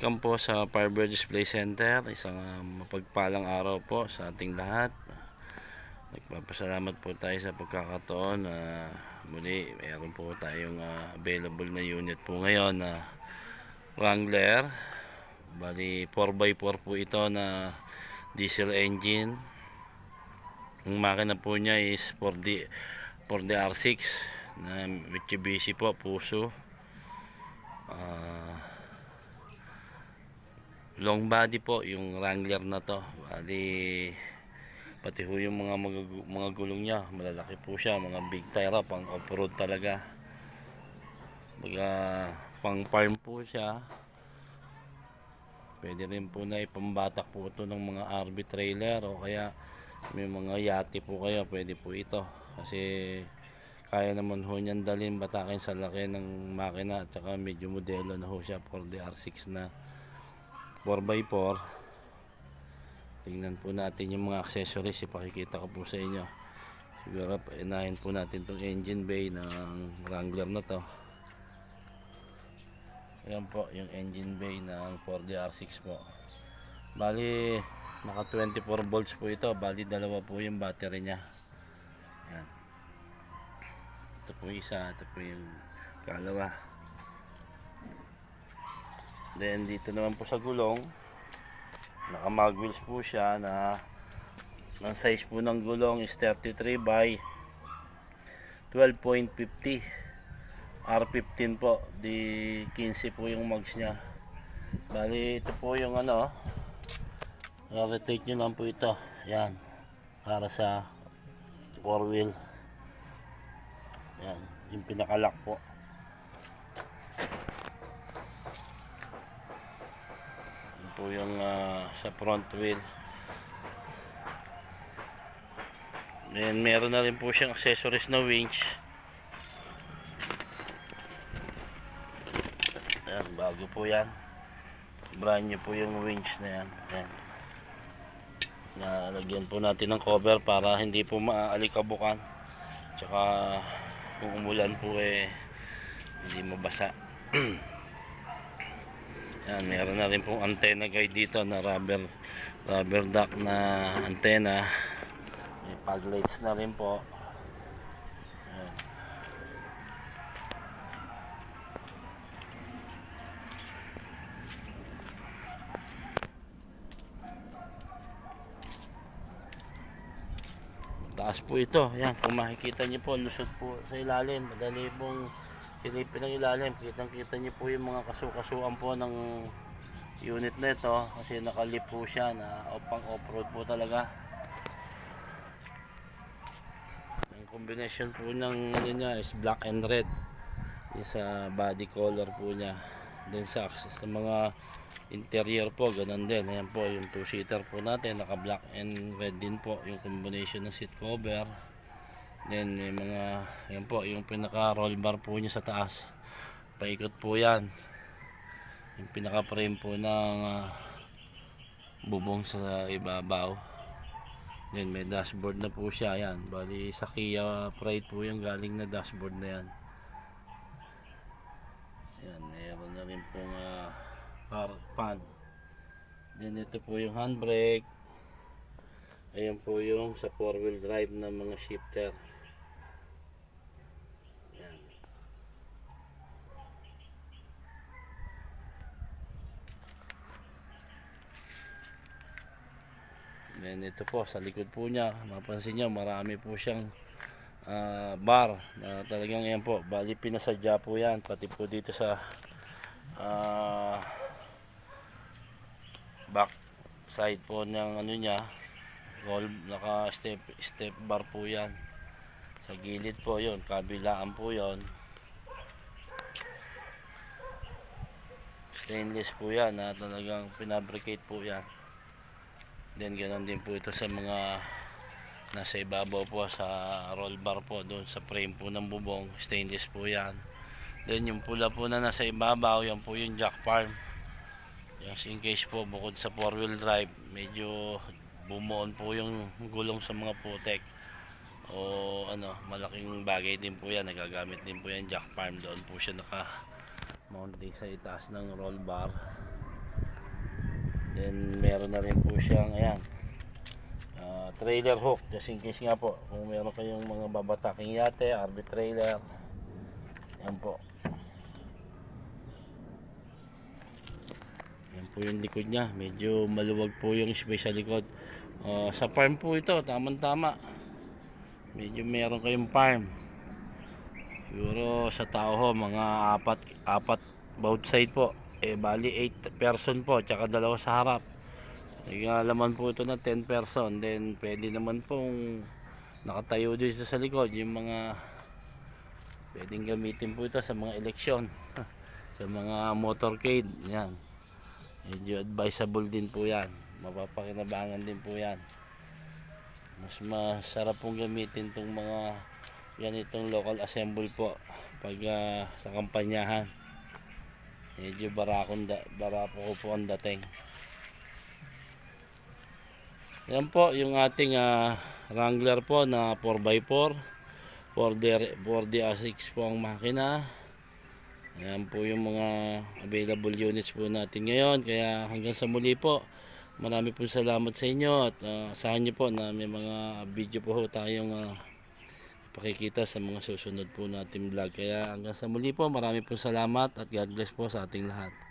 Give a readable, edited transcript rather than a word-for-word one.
Welcome po sa Firebird Display Center. Isang mapagpalang araw po sa ating lahat. Nagpapasalamat po tayo sa pagkakataon na muli mayroon po tayong available na unit po ngayon na Wrangler. Bali 4x4 po ito na diesel engine. Ang makina po niya is 4D R6 na Mitsubishi po, Fuso. Long body po yung Wrangler na to. Bali pati ho yung mga gulong niya malalaki po siya, mga big tire, pang off-road talaga. Pang farm po siya. Pwede rin po na ipambatak po ito ng mga RV trailer, o kaya may mga yate po kayo, pwede po ito kasi kaya naman ho niyan dalhin, batakin sa laki ng makina. At saka medyo modelo na ho siya, 4D R6 na 4x4. Tingnan po natin yung mga accessories, ipakikita ko po sa inyo. Siguro inahin po natin itong engine bay ng Wrangler na to. Ayan po yung engine bay ng 4D R6 po. Bali naka 24 volts po ito. Bali dalawa po yung battery nya. Ayan. Ito po isa, ito po yung kalawa. Then dito naman po sa gulong, naka mag wheels po siya na ang size po ng gulong is 33 by 12.50 R15 po. Di 15 po yung mags nya. Bali ito po yung rotate nyo lang po ito. Yan, para sa 4 wheel. Yan, yung pinakalock po. Po yung sa front wheel. Then meron na rin po siyang accessories na winch. Ayan, bago po yan, brand new po yung winch na yan. Ayan, nalagyan po natin ng cover para hindi po maaalikabukan, tsaka kung umulan po hindi mabasa. Yan, meron na rin pong antenna guide dito na rubber duck na antenna. May fog lights na rin po. Yan. Taas po ito. Yan, kung makikita niyo po, lusot po sa ilalim. Madali pong silipin ng ilalim. Kitang-kita niyo po yung mga kasukasuan po ng unit na ito kasi nakalip po siya na pang off-road po talaga. Ang combination po ng niya is black and red. Yung sa body color po niya. Then sa mga interior po, ganun din. Ayan po yung 2-seater po natin, naka black and red din po yung combination ng seat cover. Then may mga, ayan po yung pinaka roll bar po niya sa taas, paikot po yan. Yung pinaka frame po ng bubong sa ibabaw. Then may dashboard na po siya. Yan, bali sa Kia Pride po yung galing na dashboard na yan. Yan, meron na rin pong car fan. Then ito po yung handbrake. Ayan po yung sa 4-wheel drive na mga shifter. Yan. Then ito po sa likod po niya, mapansin niyo marami po siyang bar na talagang yan po. Bali pinasadya po yan, pati po dito sa back side po ng niya, roll, naka step bar po yan. Sa gilid po yon, kabilaan po yon, stainless po yan na talagang pinabricate po yan. Then ganoon din po ito sa mga nasa ibabaw po sa roll bar po, doon sa frame po ng bubong, stainless po yan. Then yung pula po na nasa ibabaw, yan po yung jack farm. Just in case po bukod sa 4-wheel drive medyo bumuon po yung gulong sa mga putek o malaking bagay din po yan, nagagamit din po yan jack farm. Doon po siya naka mount sa itaas ng roll bar. Then meron na rin po siyang ayan, trailer hook, just in case nga po kung meron kayong mga babataking yate, RV trailer. Yan po. Yan po yung likod niya. Medyo maluwag po yung space sa likod. Sa farm po ito, tamang-tama. Medyo meron kayong farm. Siguro sa tao ho, mga apat both side po. Bali 8 person po, tsaka dalawa sa harap. Naglalaman po ito na 10 person. Then pwede naman pong nakatayo dito sa likod yung mga pwedeng gamitin po ito sa mga eleksyon. Sa mga motorcade. Yan. Medyo advisable din po yan. Mapapakinabangan din po yan. Mas masarap pong gamitin itong mga ganitong local assemble po pag sa kampanyahan. Medyo barako po ang dating. Yan po yung ating Wrangler po na 4x4 4D6 po ang makina. Yan po yung mga available units po natin ngayon. Kaya hanggang sa muli po, marami po salamat sa inyo at asahan nyo po na may mga video po tayong pakikita sa mga susunod po nating vlog. Kaya hanggang sa muli po, marami po salamat at God bless po sa ating lahat.